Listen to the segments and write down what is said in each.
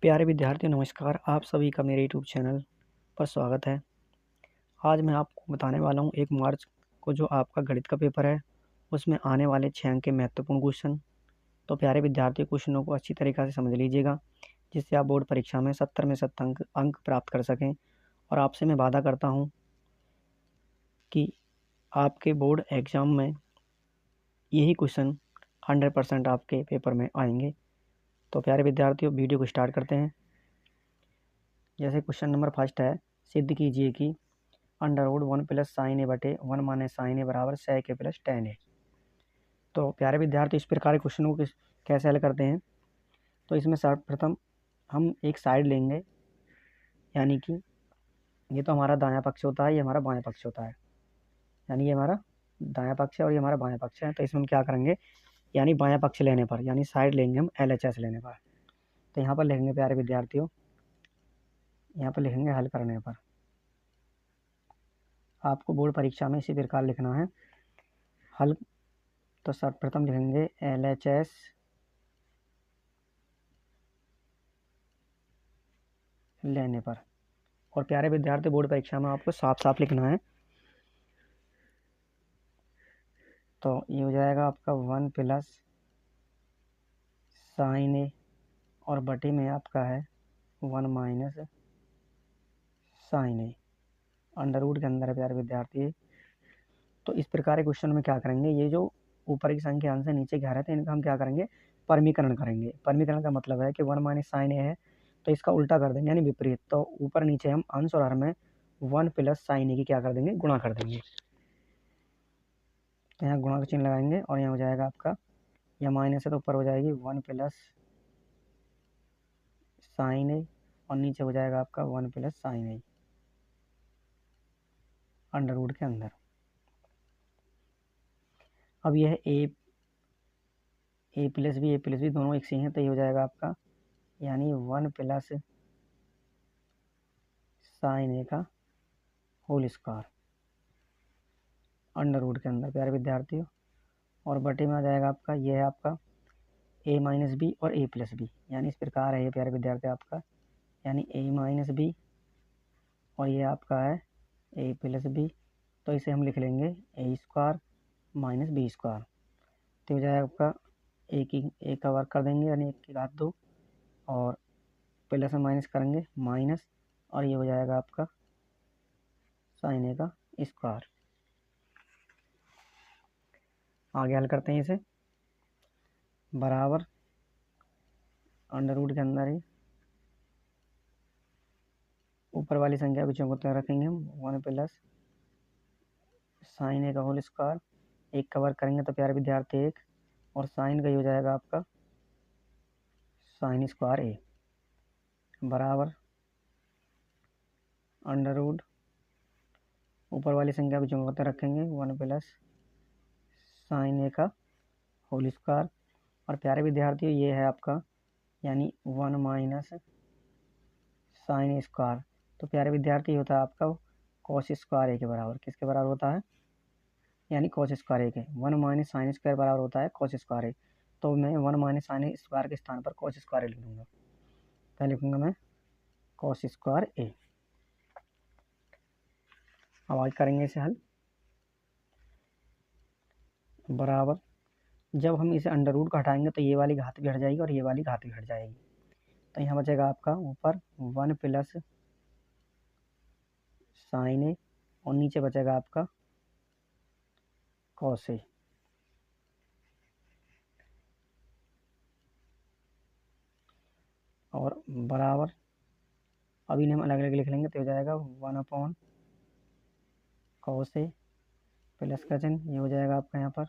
प्यारे विद्यार्थियों नमस्कार। आप सभी का मेरे यूट्यूब चैनल पर स्वागत है। आज मैं आपको बताने वाला हूँ 1 मार्च को जो आपका गणित का पेपर है उसमें आने वाले 6 अंक के महत्वपूर्ण क्वेश्चन। तो प्यारे विद्यार्थियों क्वेश्चनों को अच्छी तरीक़ा से समझ लीजिएगा जिससे आप बोर्ड परीक्षा में 70 में 70 अंक प्राप्त कर सकें। और आपसे मैं वादा करता हूँ कि आपके बोर्ड एग्ज़ाम में यही क्वेश्चन 100% आपके पेपर में आएंगे। तो प्यारे विद्यार्थियों वीडियो को स्टार्ट करते हैं। जैसे क्वेश्चन नंबर फर्स्ट है, सिद्ध कीजिए कि √1 प्लस साइन ए बटे 1 माइनस साइन ए बराबर sec ए प्लस tan ए। तो प्यारे विद्यार्थी इस प्रकार के क्वेश्चन को कैसे हल करते हैं। तो इसमें सर्वप्रथम हम एक साइड लेंगे, यानी कि ये तो हमारा दायां पक्ष होता है, ये हमारा बायां पक्ष होता है, यानी ये हमारा दायां पक्ष है और ये हमारा बायां पक्ष है। तो इसमें हम क्या करेंगे, यानी बायां पक्ष लेने पर, यानी साइड लेंगे हम LHS लेने पर। तो यहाँ पर लिखेंगे प्यारे विद्यार्थियों, यहाँ पर लिखेंगे हल करने पर। आपको बोर्ड परीक्षा में इसी प्रकार लिखना है हल। तो सर्वप्रथम लिखेंगे LHS लेने पर। और प्यारे विद्यार्थी बोर्ड परीक्षा में आपको साफ साफ लिखना है। तो ये हो जाएगा आपका 1 प्लस साइन ए और बटे में आपका है 1 minus sign A under root के अंदर है प्यारे विद्यार्थी। तो इस प्रकार के क्वेश्चन में क्या करेंगे, ये जो ऊपर की संख्या अंश से नीचे के आ रहे थे इनका हम क्या करेंगे, परमीकरण करेंगे। परमीकरण का मतलब है कि 1 माइनस साइन ए है तो इसका उल्टा कर देंगे, यानी विपरीत। तो ऊपर नीचे हम अंश और हर में 1 प्लस साइन ए की क्या कर देंगे, गुणा कर देंगे। तो यहाँ गुणा का चिन्ह लगाएंगे और यहाँ हो जाएगा आपका, यह माइनस है तो ऊपर हो जाएगी 1 प्लस साइन ए और नीचे हो जाएगा आपका 1 plus sign A under root के अंदर। अब यह ए प्लस बी दोनों एक से हैं, तो ये हो जाएगा आपका, यानी 1 प्लस साइन ए का होल स्क्वायर अंडर रूट के अंदर प्यारे विद्यार्थियों। और बटे में आ जाएगा आपका, यह है आपका a माइनस बी और a प्लस बी, यानी इस प्रकार है ये प्यारे विद्यार्थी आपका, यानी a माइनस बी और ये आपका है a प्लस बी। तो इसे हम लिख लेंगे a square minus B square. तो हो जाएगा आपका एक का वर्क कर देंगे, यानी 1 की घात 2 और प्लस में माइनस करेंगे माइनस, और ये हो जाएगा आपका साइन ए का स्क्वायर। आगे हल करते हैं इसे, बराबर अंडर रूट के अंदर ही ऊपर वाली संख्या को चौकों रखेंगे हम 1 प्लस साइन ए का होल स्क्वायर। 1 का वर्क करेंगे तो प्यारे विद्यार्थी 1 और साइन का ही हो जाएगा आपका साइन स्क्वायर ए बराबर अंडर रूट ऊपर वाली संख्या को चौकों रखेंगे 1 प्लस साइन ए का होल स्क्वायर। और प्यारे विद्यार्थियों ये है आपका, यानी 1 माइनस साइन स्क्वायर। तो प्यारे विद्यार्थी होता है आपका कॉस स्क्वायर ए के बराबर। किसके बराबर होता है, यानी कॉस स्क्वायर ए के। 1 माइनस साइन स्क्वायर बराबर होता है कॉस स्क्वायर ए। तो मैं 1 माइनस साइन स्क्वायर के स्थान पर कॉस स्क्वायर ए लिख दूंगा। क्या लिखूंगा मैं, कॉस स्क्वायर ए। अब आज करेंगे इसे हल, बराबर जब हम इसे अंडर रूट को हटाएंगे तो ये वाली घात भी हट जाएगी और ये वाली घात भी हट जाएगी। तो यहाँ बचेगा आपका ऊपर 1 प्लस साइन ए और नीचे बचेगा आपका कॉस ए। और बराबर अब इन्हें हम अलग अलग लिख लेंगे तो हो जाएगा 1 अपॉन कॉस ए प्लस का चिन्ह, ये हो जाएगा आपका यहाँ पर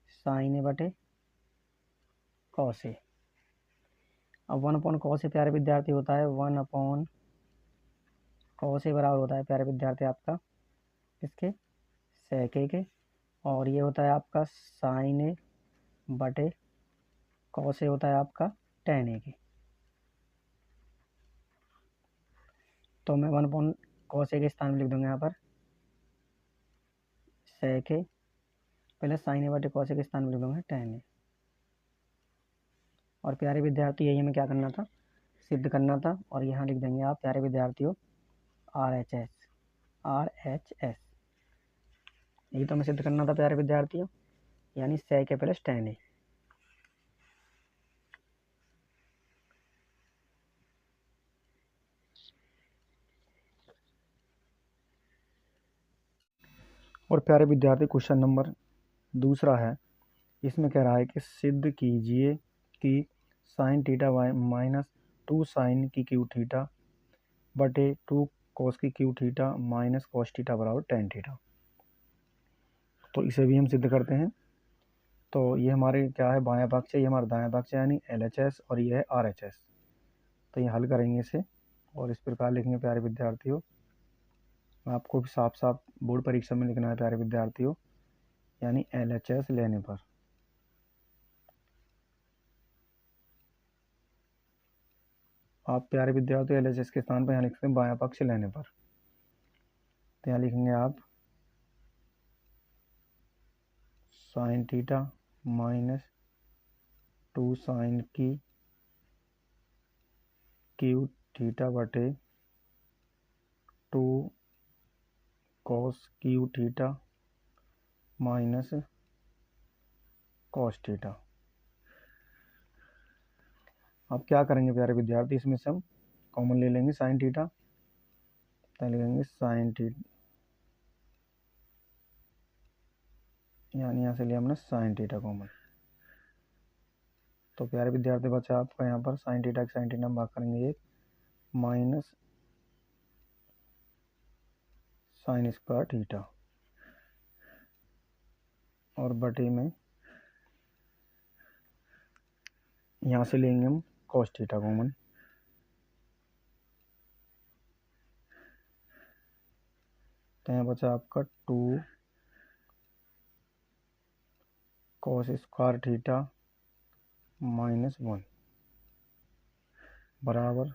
साइन ए बटे कॉस ए। अब 1 अपॉन कॉस ए प्यारे विद्यार्थी होता है 1 अपॉन कॉस ए बराबर होता है प्यारे विद्यार्थी आपका इसके सेक ए के, और ये होता है आपका साइन ए बटे कॉस ए होता है आपका टेन ए के। तो मैं 1 अपॉन कॉस ए के स्थान में लिख दूंगा यहाँ पर सेक ए प्लस साइन ए बटे कॉस ए के स्थान में लिख दूंगा टेन ए। और प्यारे विद्यार्थी यही हमें क्या करना था, सिद्ध करना था। और यहाँ लिख देंगे आप प्यारे विद्यार्थियों RHS, RHS यही तो हमें सिद्ध करना था प्यारे विद्यार्थियों, यानी sec A plus tan A। और प्यारे विद्यार्थी क्वेश्चन नंबर दूसरा है, इसमें कह रहा है कि सिद्ध कीजिए कि साइन थीटा माइनस 2 साइन की क्यू थीटा बटे 2 कॉस की Q theta minus cos theta बराबर टेन थीटा। तो इसे भी हम सिद्ध करते हैं। तो ये हमारे क्या है, बायां पक्ष है, ये हमारा दायां पक्ष है, यानी LHS, और ये है RHS। तो ये हल करेंगे इसे और इस प्रकार लिखेंगे प्यारे विद्यार्थियों। आपको भी साफ साफ बोर्ड परीक्षा में लिखना है प्यारे विद्यार्थियों, यानी LHS लेने पर। आप प्यारे विद्यार्थियों LHS के स्थान पर यहाँ लिख सकते हैं बायां पक्ष लेने पर। तो यहाँ लिखेंगे आप साइन थीटा माइनस 2 साइन की क्यू थीटा बटे 2 cos Q theta minus cos theta. अब क्या करेंगे प्यारे विद्यार्थी, इसमें से हम कॉमन ले लेंगे साइन थीटा। तो लिखेंगे साइन थीटा, यानी यहाँ से लिया हमने साइन थीटा कॉमन। तो प्यारे विद्यार्थी बच्चा आपका यहाँ पर साइन थीटा साइन थीटा हम भाग करेंगे एक माइनस साइन स्क्वायर थीटा, और बटे में यहाँ से लेंगे हम कॉस थीटा कॉमन। तो यहाँ बचा आपका 2 कॉस स्क्वायर थीटा माइनस 1 बराबर,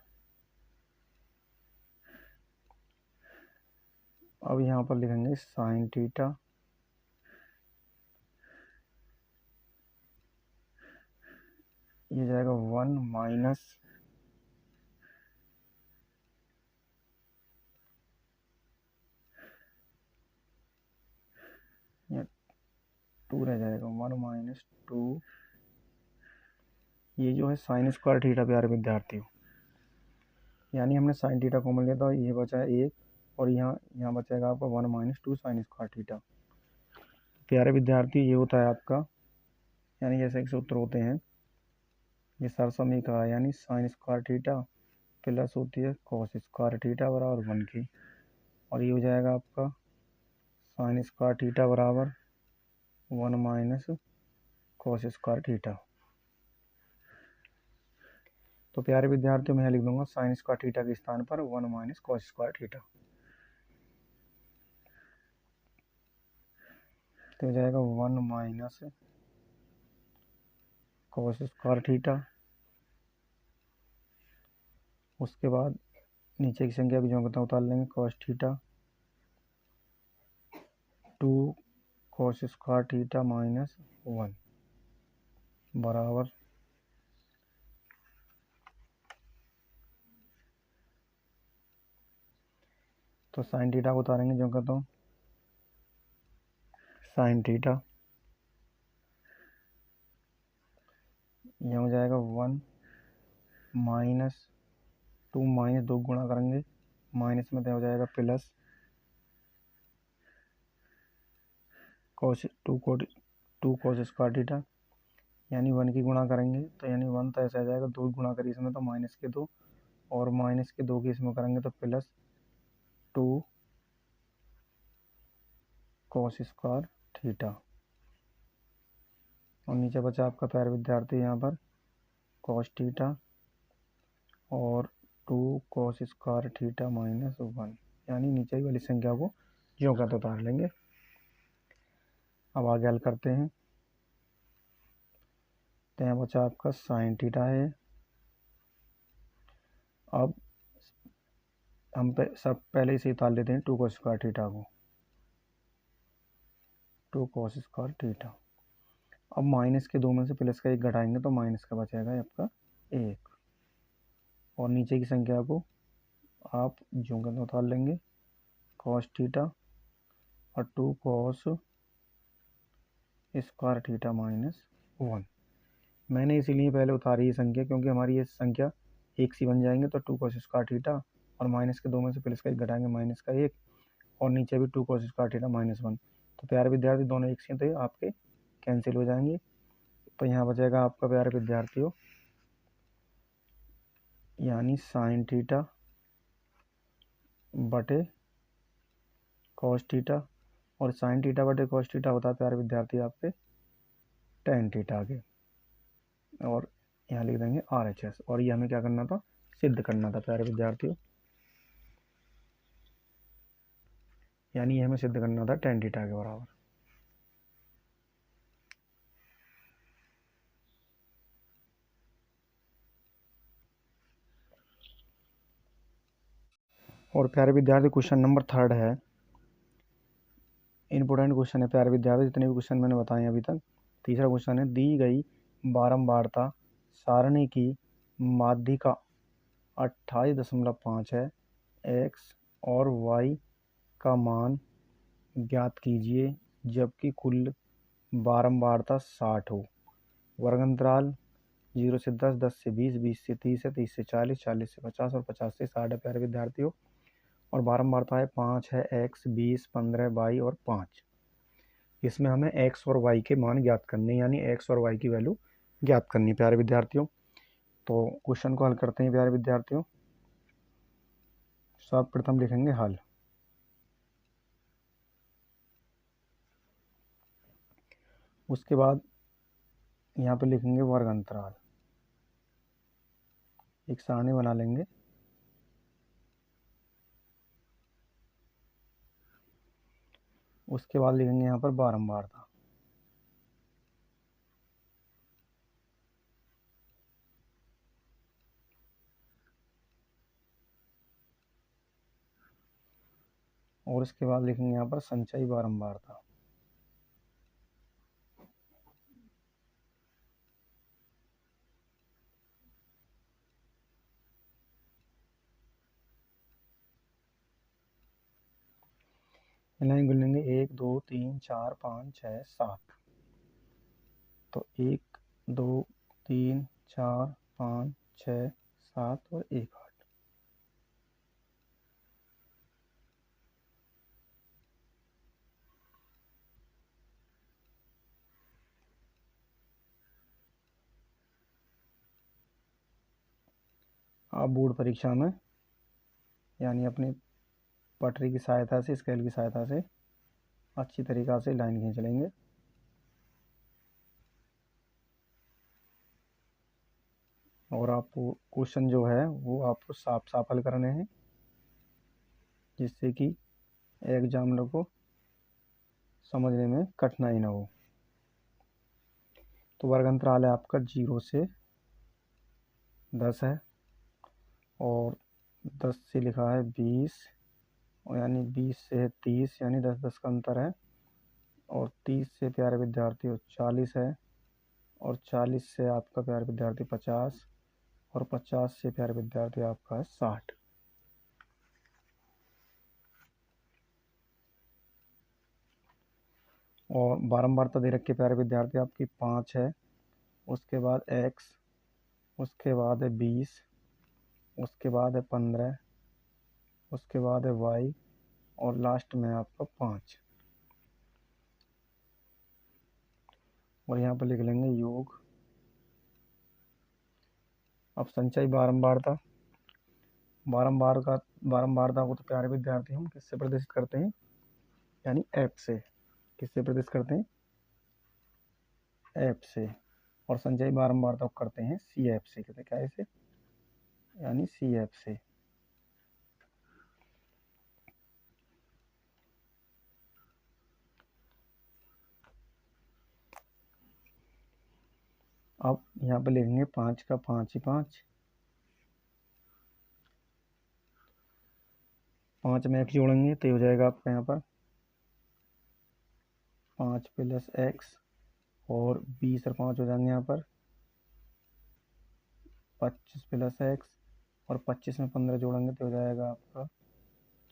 अब यहाँ पर लिखेंगे साइन थीटा ये जाएगा 1 माइनस या 2 रह जाएगा 1 माइनस 2, ये जो है साइन स्क्वायर थीटा प्यारे विद्यार्थियों, यानी हमने साइन थीटा कॉमन लिया था, ये बचा है एक, और यहाँ बचेगा आपका 1 माइनस 2 साइन स्क्वायर थीटा। प्यारे विद्यार्थी ये होता है आपका, यानी जैसे एक सूत्र होते हैं, ये सरसमीका है, यानी साइन स्क्वायर थीटा प्लस होती है कॉस स्क्वायर थीटा बराबर 1 की, और ये हो जाएगा आपका साइन स्क्वायर थीटा बराबर 1 माइनस कॉस स्क्वायर थीटा। तो प्यारे विद्यार्थियों मैं लिख दूंगा साइन स्क्वायर थीटा के स्थान पर 1 माइनस कॉस स्क्वायर थीटा। तो हो जाएगा 1 माइनस कॉस स्क्वायर थीटा, उसके बाद नीचे की संख्या की जो कहता उतार लेंगे cos theta 2 cos square theta minus 1 बराबर, तो साइन थीटा को उतारेंगे जो कहता हूँ साइन थीटा, यह हो जाएगा 1 माइनस 2 माइनस 2 गुणा करेंगे माइनस में तो हो जाएगा plus cos 2 cos square theta, यानी 1 की गुणा करेंगे तो यानी 1 तो ऐसा आ जाएगा, 2 गुणा करिए इसमें तो माइनस के 2, और माइनस के 2 की इसमें करेंगे तो प्लस 2 कॉस स्क्वायर थीटा, और नीचे बचा आपका प्यारे विद्यार्थी यहाँ पर कॉस थीटा और 2 कॉस स्क्वायर थीटा माइनस 1, यानी नीचे वाली संख्या को ज्यों का तो उतार लेंगे। अब आगे हल करते हैं। तो यहाँ बचा आपका साइन थीटा है। अब हम सब पहले से उतार लेते हैं 2 कॉस स्क्वायर थीटा को, 2 कॉस स्क्वायर थीटा, अब माइनस के 2 में से प्लस का 1 घटाएंगे तो माइनस का बचेगा आपका 1, और नीचे की संख्या को आप ज्यों के त्यों उतार लेंगे, कॉस थीटा और 2 कॉस स्क्वायर थीटा माइनस 1। मैंने इसीलिए पहले उतारी ये संख्या क्योंकि हमारी ये संख्या एक सी बन जाएंगे, तो 2 कॉस स्क्वायर थीटा और माइनस के 2 में से प्लस का 1 घटाएंगे माइनस का 1, और नीचे भी 2 कॉस स्क्वायर थीटा माइनस 1। तो प्यारे विद्यार्थी दोनों एक से तो आपके कैंसिल हो जाएंगे, तो यहाँ बचेगा आपका प्यारे विद्यार्थियों यानी साइन थीटा बटे कॉस थीटा, और साइन थीटा बटे कॉस थीटा होता है प्यारे विद्यार्थी आपके टेन थीटा के, और यहाँ लिख देंगे RHS। और ये हमें क्या करना था, सिद्ध करना था प्यारे विद्यार्थियों, यानी ये हमें सिद्ध करना था टेन थीटा के बराबर। और प्यारे विद्यार्थी क्वेश्चन नंबर 3 है, इंपॉर्टेंट क्वेश्चन है प्यारे विद्यार्थी, जितने भी क्वेश्चन मैंने बताए अभी तक। तीसरा क्वेश्चन है, दी गई बारंबारता सारणी की माध्यिका 28.5 है, एक्स और वाई का मान ज्ञात कीजिए जबकि कुल बारंबारता 60 हो। वर्गंतराल 0 से 10, 10 से 20, 20 से 30 है, 30 से 40, 40 से 50 और 50 से 60 है प्यारे विद्यार्थियों। और बारंबारता है 5 है, एक्स, 20, 15, वाई और 5। इसमें हमें एक्स और वाई के मान ज्ञात करने, यानी एक्स और वाई की वैल्यू ज्ञात करनी प्यारे विद्यार्थियों। तो क्वेश्चन को हल करते हैं प्यारे विद्यार्थियों। सर्वप्रथम लिखेंगे हल, उसके बाद यहाँ पे लिखेंगे वर्ग अंतराल, एक सारणी बना लेंगे, उसके बाद लिखेंगे यहाँ पर बारंबारता, और इसके बाद लिखेंगे यहाँ पर संचयी बारंबारता। लाइन गुनेंगे 1 2 3 4 5 6 7, तो 1 2 3 4 5 6 7 और 1 8। आप बोर्ड परीक्षा में यानी अपनी पटरी की सहायता से, स्केल की सहायता से अच्छी तरीक़ा से लाइन खींच लेंगे। और आपको क्वेश्चन जो है वो आपको साफ साफ हल करने हैं, जिससे कि एग्जामिनर को समझने में कठिनाई ना हो। तो वर्ग अंतराल है आपका 0 से 10 है, और 10 से लिखा है 20, और यानी 20 से है 30, यानी 10 10 का अंतर है। और 30 से प्यारे विद्यार्थी 40 है, और 40 से आपका प्यारे विद्यार्थी 50, और 50 से प्यारे विद्यार्थी आपका है 60। और बारंबारता दे रखी प्यारे विद्यार्थी आपकी 5 है, उसके बाद x, उसके बाद है 20, उसके बाद है 15, उसके बाद है y, और लास्ट में आपका 5। और यहाँ पर लिख लेंगे योग। अब संचयी बारंबारता, बारंबारता को तो प्यारे विद्यार्थी हम किससे प्रदर्शित करते हैं, यानी f से। किससे प्रदर्शित करते हैं, f से। और संचयी बारंबारता को करते हैं CF से, कहते हैं क्या इसे, यानी CF से। अब यहाँ पर लिखेंगे 5 का 5 ही 5, 5 में x जोड़ेंगे तो हो जाएगा आपका यहाँ पर 5 + x, और 20 और 5 हो जाएंगे यहाँ पर 25 प्लस एक्स, और 25 में 15 जोड़ेंगे तो हो जाएगा आपका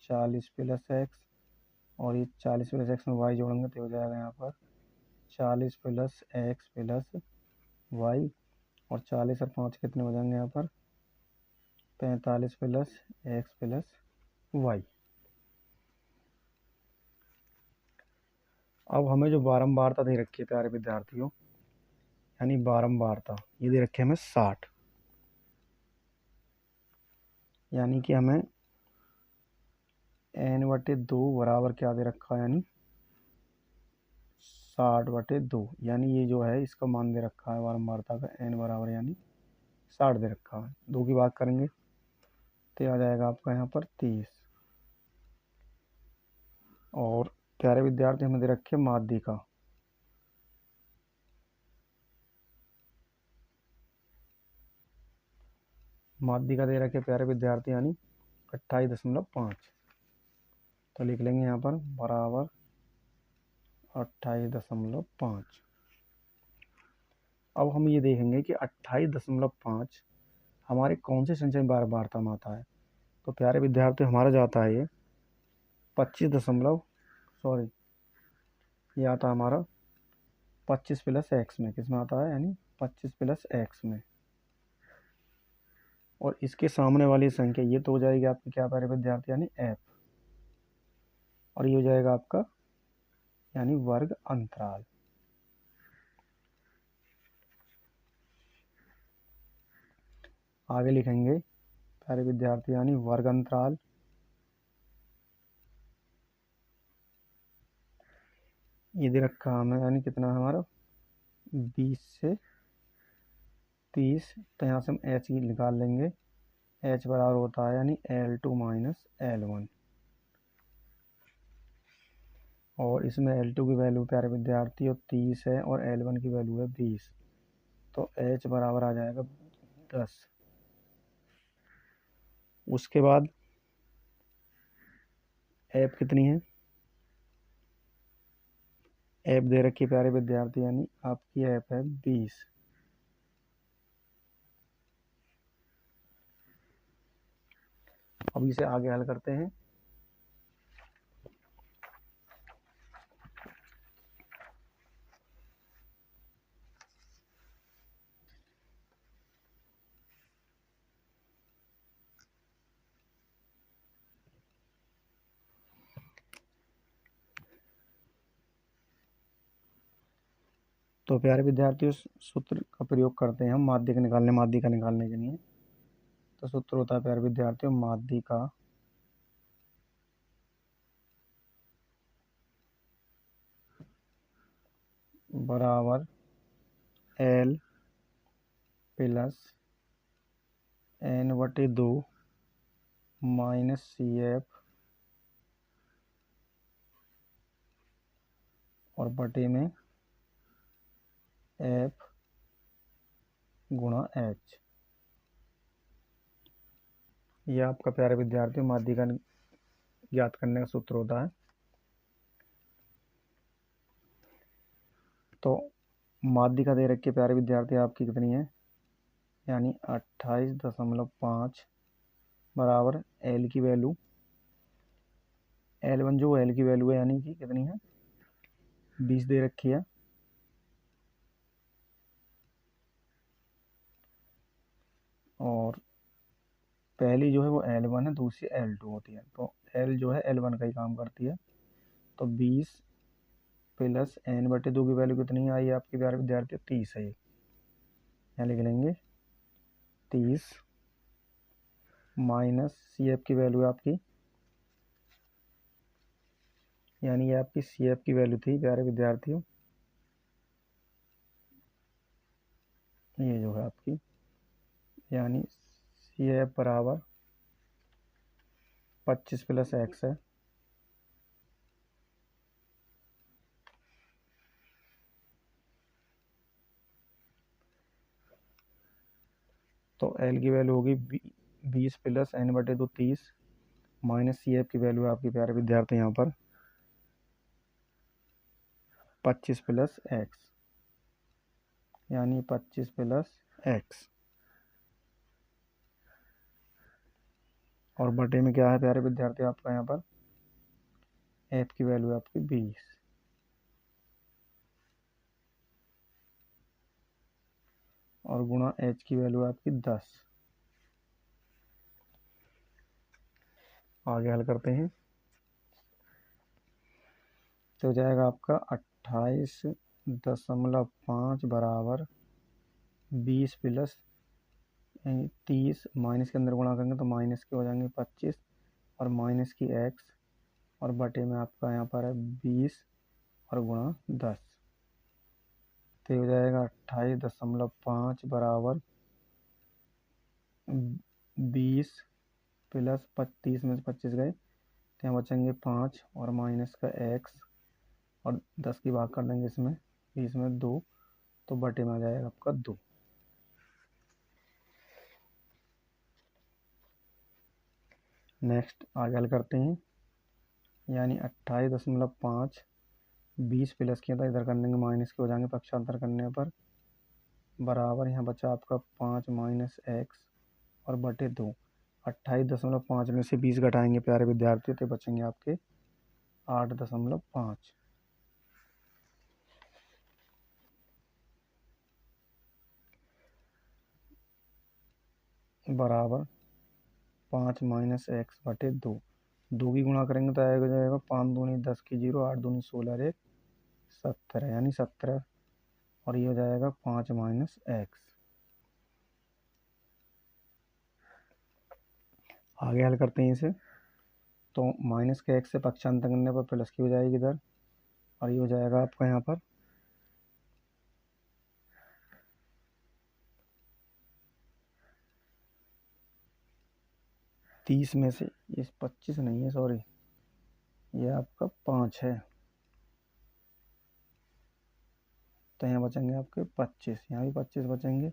40 प्लस एक्स, और ये 40 प्लस एक्स में वाई जोड़ेंगे तो हो जाएगा यहाँ पर 40 प्लस एक्स प्लस वाई, और 40 और 5 कितने हो जाएंगे यहाँ पर 45 प्लस एक्स प्लस वाई। अब हमें जो बारंबारता दे रखी है प्यारे विद्यार्थियों, यानी बारंबारता ये दे रखे हमें 60, यानी कि हमें n/2 बराबर क्या दे रखा है, यानी 60/2, यानी ये जो है इसका मान दे रखा है बारंबारता का n बराबर यानी 60 दे रखा है। 2 की बात करेंगे तो आ जाएगा आपका यहाँ पर 30। और प्यारे विद्यार्थी हमें दे रखे माध्यिका, माध्यिका दे रखे प्यारे विद्यार्थी यानी 28.5, तो लिख लेंगे यहाँ पर बराबर 28.5। अब हम ये देखेंगे कि 28.5 हमारे कौन से संख्या में बारंबारता में आता है। तो प्यारे विद्यार्थी हमारा जाता है ये 25 सॉरी ये आता है हमारा 25 प्लस एक्स में, किस में आता है यानी 25 प्लस एक्स में, और इसके सामने वाली संख्या ये तो हो जाएगी आपकी क्या प्यारे विद्यार्थी यानी एफ, और ये हो जाएगा आपका यानी वर्ग अंतराल। आगे लिखेंगे प्यारे विद्यार्थी यानी वर्ग अंतराल, ये दे रखा हमें यानी कितना है हमारा 20 से 30, तो यहाँ से हम एच की निकाल लेंगे, एच बराबर होता है यानी L2 माइनस L1, और इसमें L2 की वैल्यू प्यारे विद्यार्थी और 30 है और L1 की वैल्यू है 20, तो H बराबर आ जाएगा 10। उसके बाद ऐप कितनी है, ऐप दे रखी प्यारे विद्यार्थी यानी आपकी ऐप है 20। अब इसे आगे हल करते हैं। तो प्यारे विद्यार्थियों सूत्र का प्रयोग करते हैं हम माध्यिका निकालने के लिए। तो सूत्र होता है प्यारे विद्यार्थियों माध्यिका बराबर L plus n/2 minus CF और बटे में F गुणा H। ये आपका प्यारे विद्यार्थी माध्यिका ज्ञात करने का सूत्र होता है। तो माध्यिका दे रखी प्यारे विद्यार्थी आपकी कितनी है, यानी 28.5 बराबर L की वैल्यू L1 जो L की वैल्यू है यानी कि कितनी है 20 दे रखी है, और पहली जो है वो L1 है, दूसरी L2 होती है। तो L जो है L1 का ही काम करती है। तो 20 प्लस n/2 की वैल्यू कितनी आई आपके प्यारे विद्यार्थी 30 है, यहाँ लिख लेंगे 30 माइनस CF की वैल्यू है आपकी, यानी ये आपकी CF की वैल्यू थी प्यारे विद्यार्थियों, ये जो है आपकी यानी CF बराबर 25 प्लस एक्स है, तो L की वैल्यू होगी 20 प्लस n/2 30 माइनस CF की वैल्यू है आपकी प्यारे विद्यार्थी यहाँ पर 25 प्लस एक्स। यानी 25 प्लस एक्स, और बटे में क्या है प्यारे विद्यार्थी आपका यहाँ पर एफ की वैल्यू है आपकी 20, और गुणा एच की वैल्यू है आपकी 10। आगे हल करते हैं। तो हो जाएगा आपका 28.5 बराबर 20 प्लस 30, माइनस के अंदर गुणा करेंगे तो माइनस के हो जाएंगे 25, और माइनस की एक्स, और बटे में आपका यहाँ पर है 20 और गुणा 10। तो हो जाएगा 28.5 बराबर 20 प्लस 30 में से 25 गए तो यहाँ बचेंगे 5, और माइनस का एक्स, और 10 की भाग कर देंगे इसमें, 20 में 2, तो बटे में आ जाएगा आपका 2। नेक्स्ट आगे हल करते हैं। यानी 28.5 20 प्लस किया था, इधर कर देंगे माइनस के हो जाएंगे पक्षांतर करने पर, बराबर यहाँ बचा आपका 5 माइनस एक्स और बटे 2। 28.5 में से 20 घटाएंगे प्यारे विद्यार्थी तो बचेंगे आपके 8.5, बराबर 5 माइनस एक्स बटे 2। 2 की गुणा करेंगे तो आएगा जाएगा 5 दूनी 10 की 0, 8 दूनी 16 1 17, यानी 17, और ये हो जाएगा 5 माइनस एक्स। आगे हल करते हैं इसे। तो माइनस के एक्स से पक्षांतर करने पर प्लस की हो जाएगी इधर, और ये हो जाएगा आपका यहाँ पर 30 में से ये 25 नहीं है, सॉरी, ये आपका 5 है, तो यहाँ बचेंगे आपके 25, यहाँ भी 25 बचेंगे,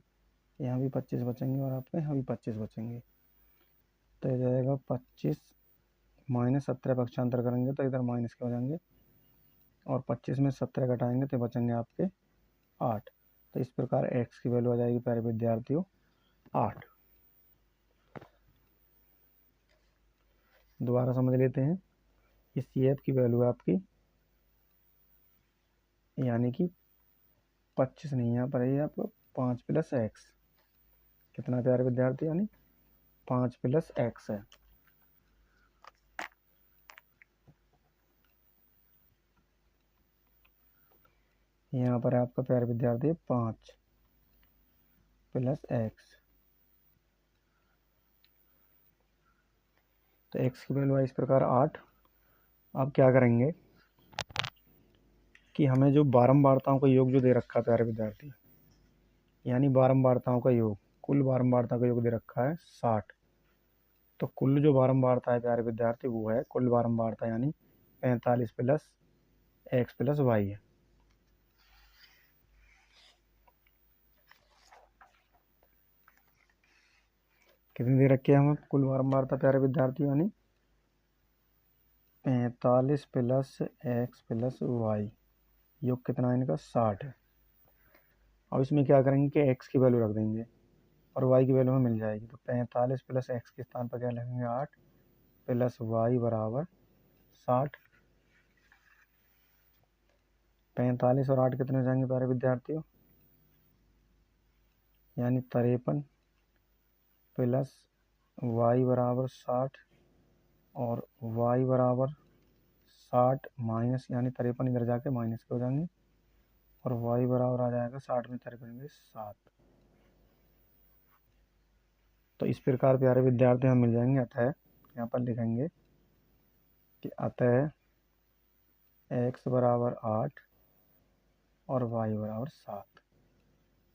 यहाँ भी 25 बचेंगे, और आपके यहाँ भी 25 बचेंगे। तो ये जाएगा 25 माइनस 17 पक्षांतर करेंगे तो इधर माइनस के हो जाएंगे, और 25 में 17 घटाएंगे तो बचेंगे आपके 8। तो इस प्रकार x की वैल्यू आ जाएगी प्यारे विद्यार्थियों 8। दोबारा समझ लेते हैं। इस CF की वैल्यू है आपकी, यानी कि 25 नहीं, यहाँ पर है आपका 5 प्लस एक्स, कितना प्यारे विद्यार्थी, यानी 5 प्लस एक्स है। यहाँ पर है आपका प्यारे विद्यार्थी 5 प्लस एक्स। तो x की वैल्यू है इस प्रकार 8। अब क्या करेंगे कि हमें जो बारंबारताओं का योग जो दे रखा है प्यारे विद्यार्थी, यानी बारंबारताओं का योग, कुल बारंबारता का योग दे रखा है 60। तो कुल जो बारंबारता है प्यारे विद्यार्थी वो है कुल बारंबारता, यानी 45 प्लस एक्स प्लस वाई है। कितनी दे रखी है हमें कुल बारंबारता प्यारे विद्यार्थी, यानी 45 प्लस एक्स प्लस वाई, योग कितना है इनका 60 है। और इसमें क्या करेंगे कि एक्स की वैल्यू रख देंगे और वाई की वैल्यू हमें मिल जाएगी। तो 45 प्लस एक्स के स्थान पर क्या लिखेंगे 8 प्लस वाई बराबर 60। 45 और 8 कितने हो जाएंगे प्यारे विद्यार्थियों, यानी 53 प्लस वाई बराबर 60, और वाई बराबर 60 माइनस, यानी 53 इधर जाके माइनस के हो जाएंगे, और वाई बराबर आ जाएगा 60 में 53 7। तो इस प्रकार प्यारे विद्यार्थी हम मिल जाएंगे। अतः यहाँ पर लिखेंगे कि अतः x बराबर 8 और y बराबर 7,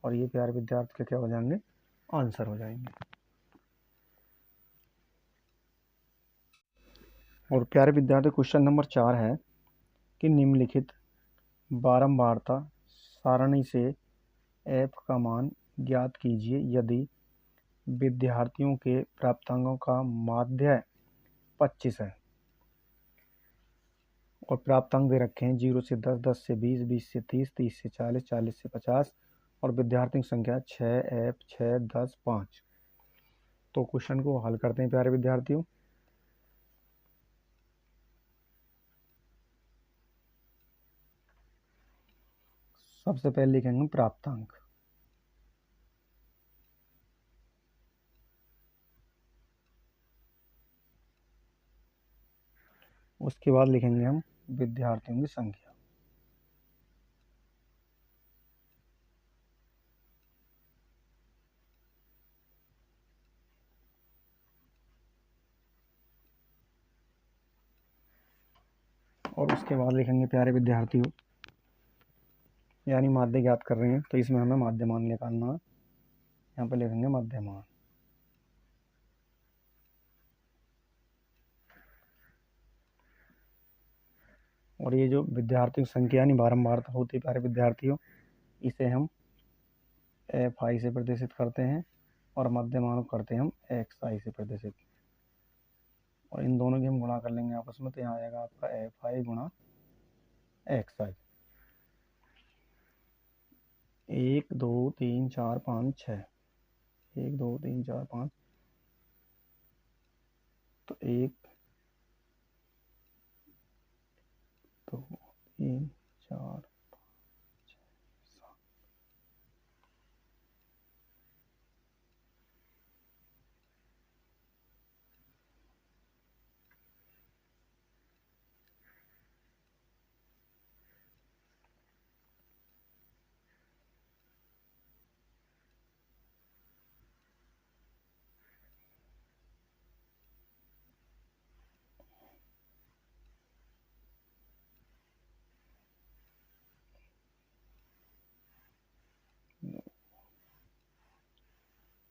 और ये प्यारे विद्यार्थी के क्या हो जाएंगे, आंसर हो जाएंगे। और प्यारे विद्यार्थी क्वेश्चन नंबर 4 है कि निम्नलिखित बारंबारता सारणी से f का मान ज्ञात कीजिए यदि विद्यार्थियों के प्राप्तांकों का माध्य 25 है और प्राप्तांक दे रखे हैं 0 से 10, 10 से 20, 20 से 30, 30 से 40, 40 से 50 और विद्यार्थियों की संख्या 6F 6 10 5। तो क्वेश्चन को हल करते हैं प्यारे विद्यार्थियों। सबसे पहले लिखेंगे प्राप्तांक। उसके बाद लिखेंगे हम विद्यार्थियों की संख्या। और उसके बाद लिखेंगे प्यारे विद्यार्थियों, यानी माध्य ज्ञात कर रहे हैं तो इसमें हमें माध्यमान निकालना है। यहाँ पर लिखेंगे माध्यमान। और ये जो विद्यार्थियों की संख्या यानी बारंबार होती है प्यारे विद्यार्थियों, इसे हम FI से प्रदर्शित करते हैं और मध्यमान को करते हैं हम XI से प्रदर्शित। और इन दोनों की हम गुणा कर लेंगे आपस में, तो यहाँ आएगा आपका FI गुणा XI। 1 2 3 4 5 6, 1 2 3 4 5, तो 1 2 3 4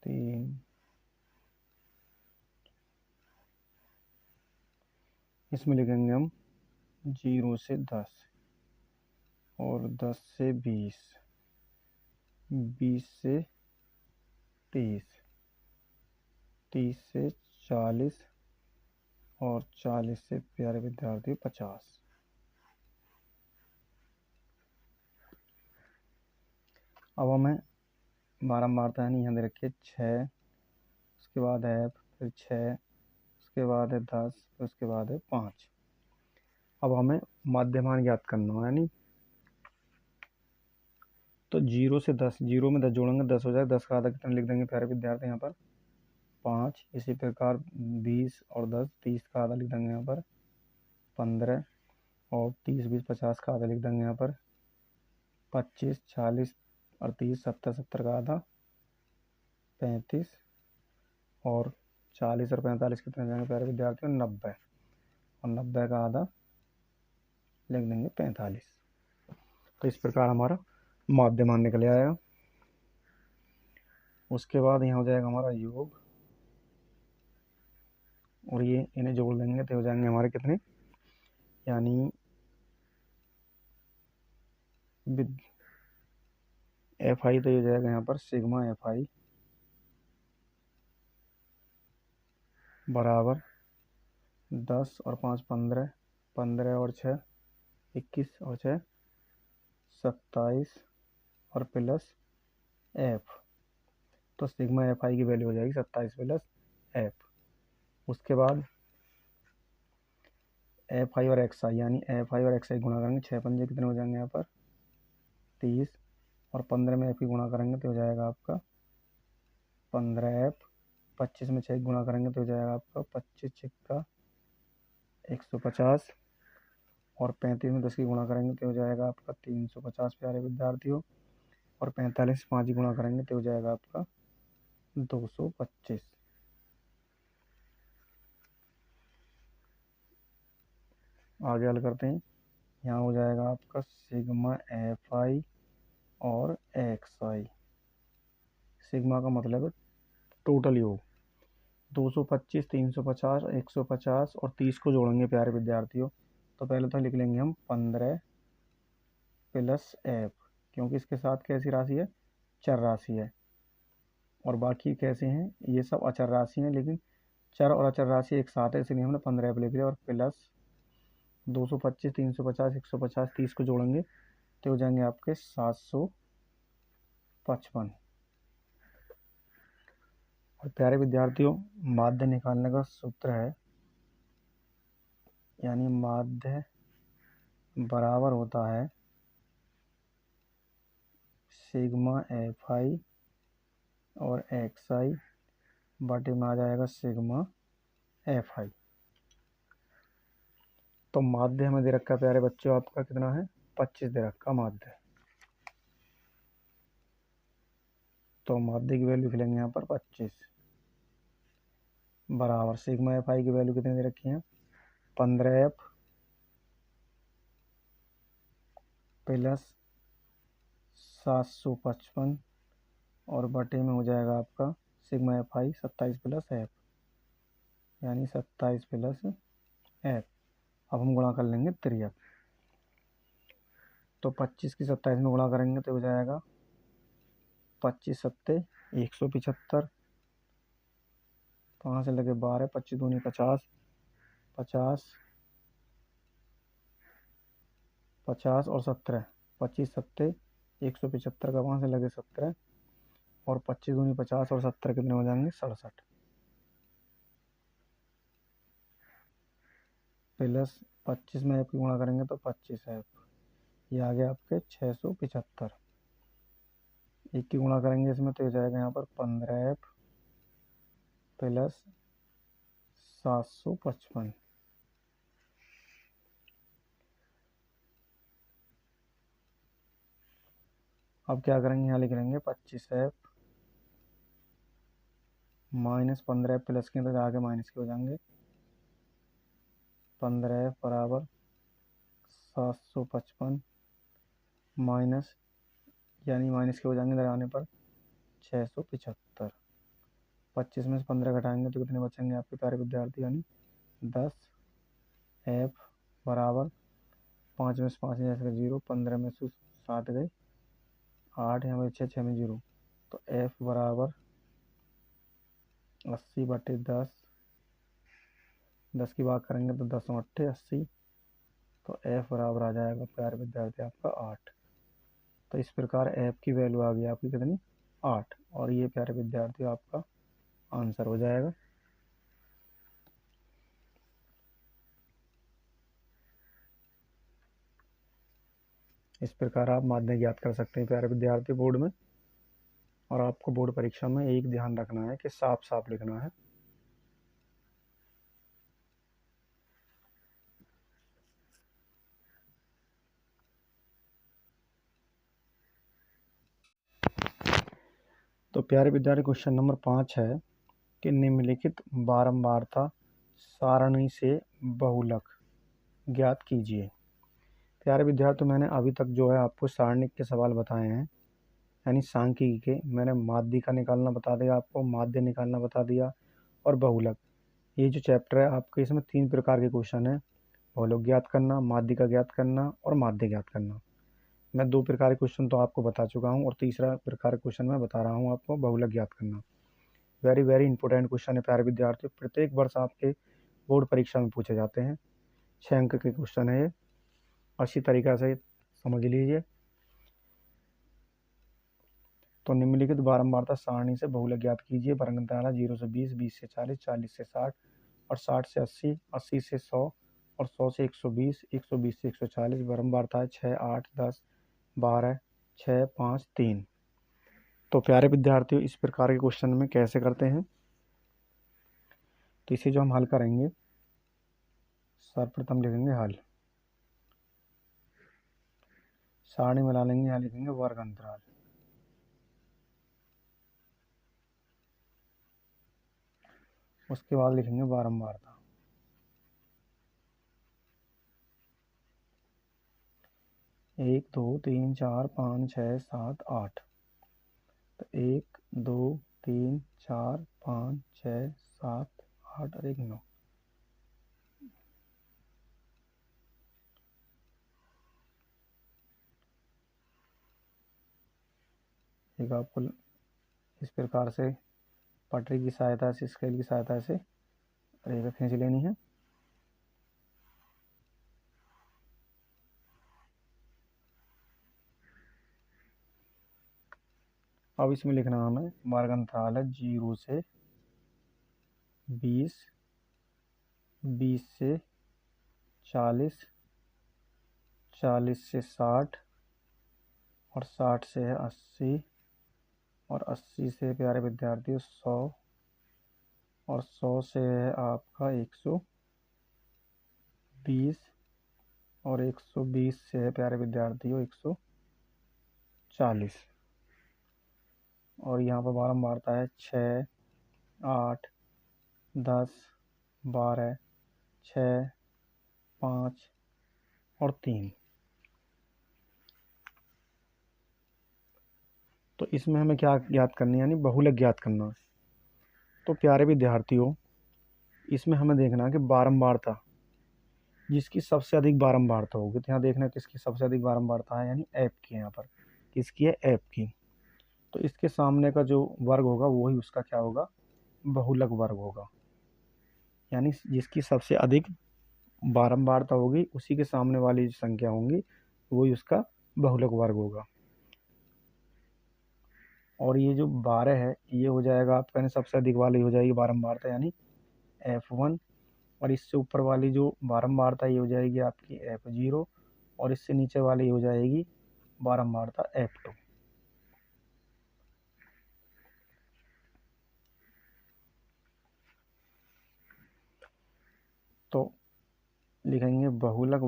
3। इसमें लिखेंगे हम 0 से 10 और 10 से 20, 20 से 30, 30 से 40 और 40 से प्यारे विद्यार्थी 50। अब हमें बारंबारता यानी यहाँ दे रखिए 6, उसके बाद है फिर 6, उसके बाद है 10, फिर उसके बाद है 5। अब हमें माध्यमान ज्ञात करना है, यानी तो 0 से 10, 0 में 10 जोड़ेंगे 10 हो जाएगा। 10 का आधा कितना लिख देंगे प्यारे विद्यार्थी यहाँ पर 5। इसी प्रकार 20 और 10, 30 का आधा लिख देंगे यहाँ पर 15 और 30 20 50 का आधा लिख देंगे यहाँ पर 25, 40 और 30 70, 70 का आधा 35 और 40 और 45 कितने जाएंगे प्यारे विद्यार्थियों 90 और 90 का आधा लिख देंगे 45। तो इस प्रकार हमारा माध्यमान निकल आएगा। उसके बाद यहाँ हो जाएगा हमारा योग, और ये इन्हें जोड़ देंगे तो हो जाएंगे हमारे कितने, यानी FI तो ये जाएगा यहाँ पर सिग्मा FI बराबर 10 और 5 15, 15 और 6 21 और 6 27 और प्लस F। तो सिग्मा FI की वैल्यू हो जाएगी 27 प्लस F। उसके बाद FI और XI, यानी FI और XI गुणा करेंगे 6 पंजे कितने हो जाएंगे यहाँ पर 30 और 15 में F की गुणा करेंगे तो हो जाएगा आपका 15F। 25 में 6 गुणा करेंगे तो हो जाएगा आपका 25 छक्का 150 और 35 में 10 की गुणा करेंगे तो हो जाएगा आपका 350 प्यारे विद्यार्थियों। और 45 से 5 की गुणा करेंगे तो हो जाएगा आपका 225। आगे हल करते हैं। यहाँ हो जाएगा आपका सिग्मा FI और XI। सिग्मा का मतलब है टोटल योग। 225, 350, 150 और 30 को जोड़ेंगे प्यारे विद्यार्थियों। तो पहले तो लिख लेंगे हम 15 प्लस F, क्योंकि इसके साथ कैसी राशि है, चर राशि है। और बाकी कैसे हैं, ये सब अचर राशि हैं, लेकिन चर और अचर राशि एक साथ है, इसलिए हमने 15F लिख दिया। और प्लस 225, 350, 150, 30 को जोड़ेंगे तो हो जाएंगे आपके 750 55। और प्यारे विद्यार्थियों, माध्य निकालने का सूत्र है, यानी माध्य बराबर होता है सिग्मा एफ आई और एक्स आई बटे में आ जाएगा सिग्मा एफ आई। तो माध्य हमें दे रखा है प्यारे बच्चों, आपका कितना है, 25 दे रखा माध्य। तो माध्य की वैल्यू लिख लेंगे यहाँ पर 25 बराबर सिग्मा एफ आई की वैल्यू कितनी दे रखी है, 15F प्लस 755 और बटे में हो जाएगा आपका sigma F I 27 plus F, यानी 27 प्लस एफ। अब हम गुणा कर लेंगे तिरक। तो 25 की 27 में गुणा करेंगे तो हो जाएगा 25 सत्ते 175, 5 से लगे 12, 25 दूनी 50, 50 50 और 17, 25 सत्ते 175 का 5 से लगे 17 और 25 दूनी 50 और 17 कितने हो जाएंगे, 67 प्लस 25 में एफ की गुणा करेंगे तो 25 एफ, ये आ गया आपके 675। एक की गुणा करेंगे इसमें तो हो जाएगा यहाँ पर 15F प्लस 755। अब क्या करेंगे, यहाँ लिख लेंगे 25F माइनस 15F प्लस के अंदर आगे माइनस के हो जाएंगे, 15F बराबर 755 माइनस, यानी माइनस के हो जाएंगे इधर आने पर 675। 25 में से 15 घटाएंगे तो कितने बचेंगे आपके प्यारे विद्यार्थी, यानी 10F बराबर 5 में से 5 जैसे 0, 15 में से 7 गए 8, यहाँ पर 6 में 0, तो F बराबर 80 बटे 10, 10 की बात करेंगे तो 10 8 80, तो F बराबर आ जाएगा प्यारे विद्यार्थी आपका 8। तो इस प्रकार F की वैल्यू आ गई आपकी कितनी, 8, और ये प्यारे विद्यार्थी आपका आंसर हो जाएगा। इस प्रकार आप माध्य ज्ञात कर सकते हैं प्यारे विद्यार्थी बोर्ड में। और आपको बोर्ड परीक्षा में एक ध्यान रखना है कि साफ साफ लिखना है। तो प्यारे विद्यार्थी क्वेश्चन नंबर 5 है कि निम्नलिखित बारंबारता सारणी से बहुलक ज्ञात कीजिए। प्यारे विद्यार्थी, मैंने अभी तक जो है आपको सारणिक के सवाल बताए हैं, यानी सांख्यिकी के। मैंने माध्य का निकालना बता दिया आपको, माध्य निकालना बता दिया, और बहुलक। ये जो चैप्टर है आपके, इसमें 3 प्रकार के क्वेश्चन है, बहुलक ज्ञात करना, माध्य का ज्ञात करना और माध्य ज्ञात करना। मैं 2 प्रकार के क्वेश्चन तो आपको बता चुका हूँ, और तीसरा प्रकार का क्वेश्चन मैं बता रहा हूँ आपको, बहुलक ज्ञात करना। वेरी वेरी इंपॉर्टेंट क्वेश्चन है प्यारे विद्यार्थियों, प्रत्येक वर्ष आपके बोर्ड परीक्षा में पूछे जाते हैं। 6 अंक के क्वेश्चन है ये, अच्छी तरीक़ा से समझ लीजिए। तो निम्नलिखित बारंबारता सारणी से बहुलक ज्ञात कीजिए। वर्गमूल 0 से 20, 20 से 40, 40 से 60 और 60 से 80, 80 से 100 और 100 से 120, 120 से 140। बारंबारता है 6, 8, 10, 12, 6, 5, 3। तो प्यारे विद्यार्थियों, इस प्रकार के क्वेश्चन में कैसे करते हैं, तो इसे जो हम हल करेंगे, सर्वप्रथम लिखेंगे हल, सारणी मिला लेंगे, यहाँ लिखेंगे वर्ग अंतराल, उसके बाद लिखेंगे बारंबारता। 1 2 3 4 5 6 7 8। तो 1 2 3 4 5 6 7 8 और 1 9। एक आपको इस प्रकार से पटरी की सहायता से, स्केल की सहायता से रेखा खींच लेनी है। अब इसमें लिखना हमें वर्ग अंतराल है 0 से 20, 20 से 40, 40 से 60 और 60 से है 80 और 80 से प्यारे विद्यार्थियों 100 और 100 से है आपका 120 और 120 से है प्यारे विद्यार्थियों 140 और यहाँ पर बारंबारता है 6, 8, 10, 12, 6, 5 और 3। तो इसमें हमें क्या ज्ञात करनी है, यानी बहुलक ज्ञात करना है। तो प्यारे विद्यार्थियों, इसमें हमें देखना है कि बारंबारता, जिसकी सबसे अधिक बारंबारता होगी, तो यहाँ देखना किसकी सबसे अधिक बारंबारता है, यानी ऐप की। यहाँ पर किसकी है, ऐप की। तो इसके सामने का जो वर्ग होगा वही उसका क्या होगा, बहुलक वर्ग होगा। यानी जिसकी सबसे अधिक बारंबारता होगी उसी के सामने वाली जो संख्या होंगी वही उसका बहुलक वर्ग होगा। और ये जो 12 है ये हो जाएगा आपका, यानी सबसे अधिक वाली हो जाएगी बारंबारता, यानी F1। और इससे ऊपर वाली जो बारंबारता ये हो जाएगी आपकी F0 और इससे नीचे वाली हो जाएगी बारंबारता F2। तो लिखेंगे बहुलक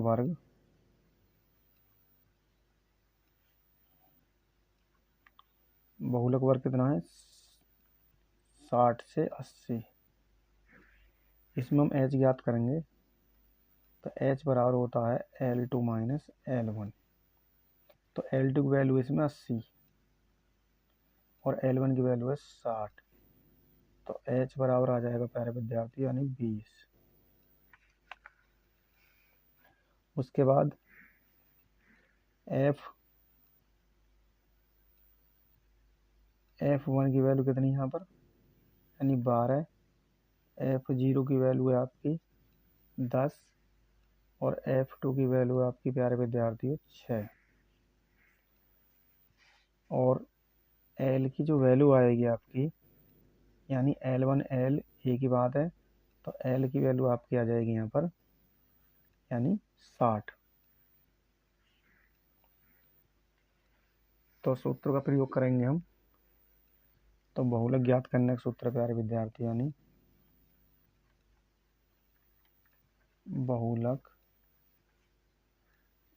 वर्ग कितना है, 60 से 80। इसमें हम h ज्ञात करेंगे, तो h बराबर होता है L2 माइनस L1। तो L2 की वैल्यू इसमें 80 और L1 की वैल्यू है 60। तो h बराबर आ जाएगा प्यारे विद्यार्थी यानी 20। उसके बाद F1 की वैल्यू कितनी है यहाँ पर, यानी 12। F0 की वैल्यू है आपकी 10 और F2 की वैल्यू है आपकी प्यारे विद्यार्थियों 6। और L की जो वैल्यू आएगी आपकी, यानी L1 L एक ही बात है, तो L की वैल्यू आपकी आ जाएगी यहाँ पर यानी 60। तो सूत्र का प्रयोग करेंगे हम। तो बहुलक ज्ञात करने का सूत्र प्यारे विद्यार्थी, यानी बहुलक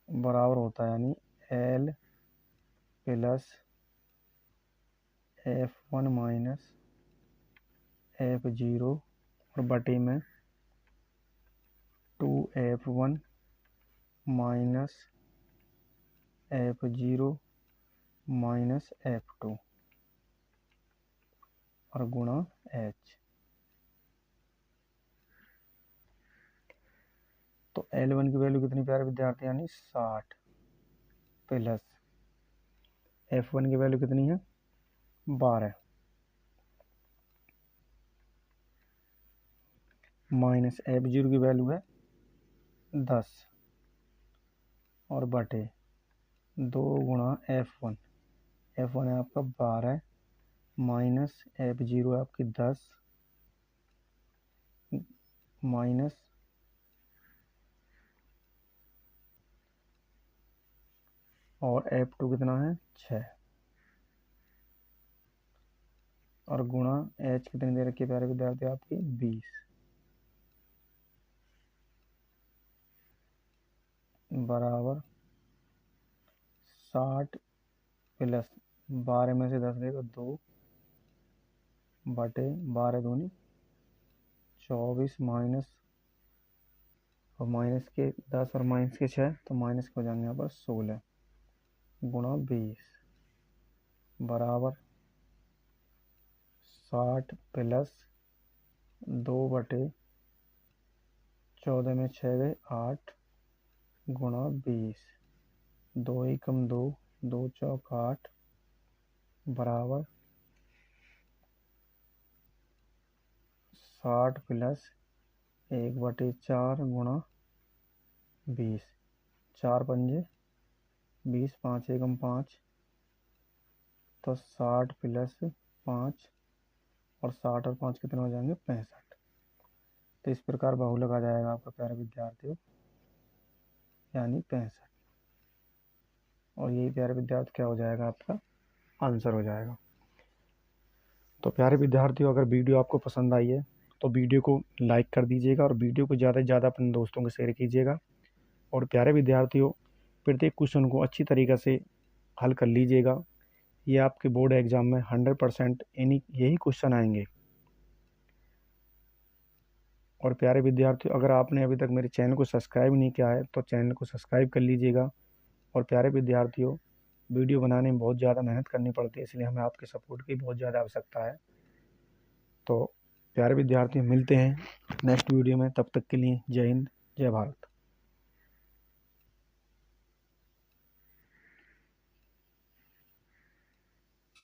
बराबर होता है यानी L plus F1 minus F0 और बटे में 2F1 minus F0 minus F2 और गुणा H। तो L1 की वैल्यू कितनी प्यारे विद्यार्थी, यानी 60 प्लस F1 की वैल्यू कितनी है 12 माइनस F0 की वैल्यू है 10 और बटे 2 गुणा F1। F1 है आपका 12 माइनस F0 है आपकी 10 माइनस और F2 कितना है 6 और गुणा H कितनी दे रखी है प्यारे विद्यार्थी आपकी 20 बराबर 60 प्लस 12 में से 10 गए तो 2 बटे 12 दूनी 24 माइनस और माइनस के 10 और माइनस के 6 तो माइनस के हो जाएंगे यहाँ पर 16 गुणा 20 बराबर 60 प्लस 2 बटे 14 में 6 गए 8 गुणा 20 2 एकम 2 2 चौक 8 बराबर 60 प्लस 1 बटे 4 गुणा 20 4 पंजे 20 5 एकम 5 तो 60 प्लस 5 और 60 और 5 कितने हो जाएंगे 65। तो इस प्रकार बहुलक आ जाएगा आपका प्यारे विद्यार्थियों, यानी 65। और यही प्यारे विद्यार्थी क्या हो जाएगा, आपका आंसर हो जाएगा। तो प्यारे विद्यार्थियों, अगर वीडियो आपको पसंद आई है तो वीडियो को लाइक कर दीजिएगा और वीडियो को ज़्यादा से ज़्यादा अपने दोस्तों को शेयर कीजिएगा। और प्यारे विद्यार्थियों, प्रत्येक क्वेश्चन को अच्छी तरीक़े से हल कर लीजिएगा। ये आपके बोर्ड एग्ज़ाम में 100% यही क्वेश्चन आएंगे। और प्यारे विद्यार्थियों, अगर आपने अभी तक मेरे चैनल को सब्सक्राइब नहीं किया है तो चैनल को सब्सक्राइब कर लीजिएगा। और प्यारे विद्यार्थियों, वीडियो बनाने में बहुत ज़्यादा मेहनत करनी पड़ती है, इसलिए हमें आपके सपोर्ट की बहुत ज़्यादा आवश्यकता है। तो प्यारे विद्यार्थियों, मिलते हैं नेक्स्ट वीडियो में, तब तक के लिए जय हिंद, जय भारत।